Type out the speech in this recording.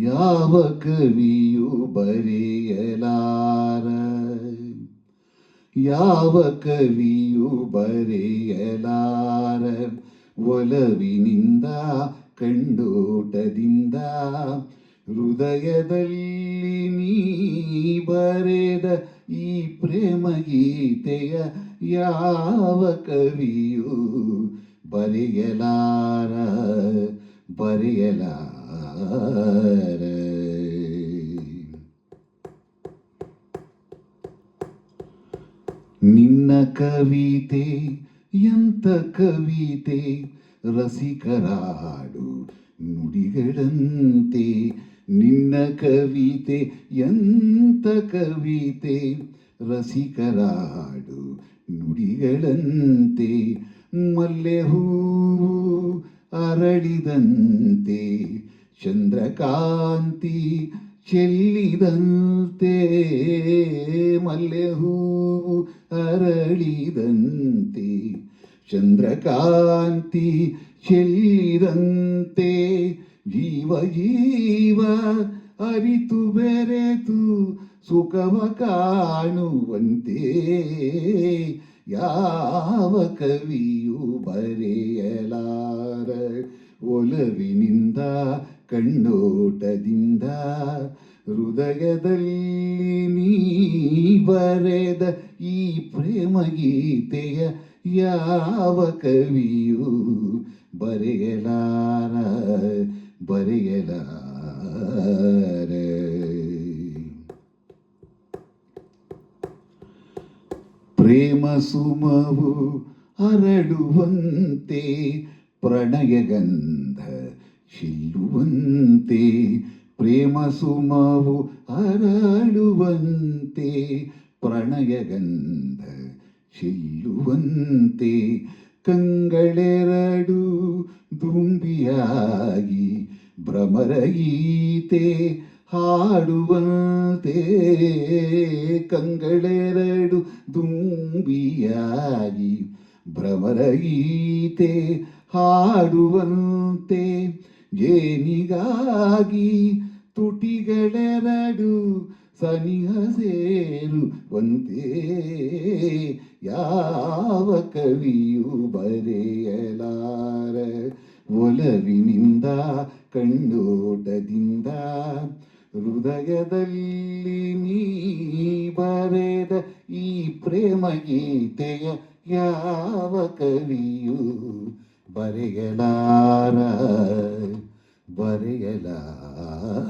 ಯಾವ ಕವಿಯು ಬರೆಯಲಾರ, ಯಾವ ಕವಿಯು ಬರೆಯಲಾರ, ಒಲವಿನಿಂದ ಕಂಡೋಟದಿಂದ ಹೃದಯದಲ್ಲಿ ನೀ ಬರೆದ ಈ ಪ್ರೇಮ ಗೀತೆಯ ಯಾವ ಕವಿಯು ಬರೆಯಲಾರ, ಬರೆಯಲಾರ. ನಿನ್ನ ಕವಿತೆ ಎಂತ ಕವಿತೆ, ರಸಿಕರಾಡು ನುಡಿಗಳಂತೆ. ನಿನ್ನ ಕವಿತೆ ಎಂತ ಕವಿತೆ, ರಸಿಕರಾಡು ನುಡಿಗಳಂತೆ. ಮಲ್ಲೆ ಹೂವು ಅರಳಿದಂತೆ, ಚಂದ್ರಕಾಂತಿ ಚೆಲ್ಲಿದಂತೆ. ಮಲ್ಲೆ ಹೂವು ಅರಳಿದಂತೆ, ಚಂದ್ರಕಾಂತಿ ಚೆಲ್ಲಿದಂತೆ. ಜೀವ ಜೀವ ಅರಿತು ಬೆರೆತು ಸುಖವ ಕಾಣುವಂತೆ ಯಾವ ಕವಿಯು ಬರೆಯಲಾರ, ಒಲವಿನಿಂದ ಕಣ್ಣೋಟದಿಂದ ಹೃದಯದಲ್ಲಿ ನೀ ಬರೆದ ಈ ಪ್ರೇಮ ಗೀತೆಯ ಯಾವ ಕವಿಯು ಬರೆಯಲಾರ, ಬರೆಯಲಾರ. ಪ್ರೇಮ ಸುಮವು ಅರಳುವಂತೆ, ಪ್ರಣಯಗಂಧ ಚೆಲ್ಲುವಂತೆ. ಪ್ರೇಮ ಸುಮವು ಅರಳುವಂತೆ, ಪ್ರಣಯಗಂಧ ಚೆಲ್ಲುವಂತೆ. ಕಂಗಳೆರಡು ದುಂಬಿಯಾಗಿ ಭ್ರಮರಗೀತೆ ಹಾಡುವಂತೆ. ಕಂಗಳೆರಡು ದುಂಬಿಯಾಗಿ ಭ್ರಮರಗೀತೆ ಹಾಡುವಂತೆ. ಜೇನಿಗಾಗಿ ತುಟಿಗಳೆರಡು ಸನಿಹ ಸೇರುವಂತೆ ಯಾವ ಕವಿಯು ಬರೆಯಲಾರ, ಒಲವಿನಿಂದ ಕಣ್ಣೋಟದಿಂದ ಹೃದಯದಲ್ಲಿ ನೀ ಬರೆದ ಈ ಪ್ರೇಮ ಗೀತೆಯ ಯಾವ ಕವಿಯು ಬರೆಯಲಾರ, ಬರೆಯಲಾರ.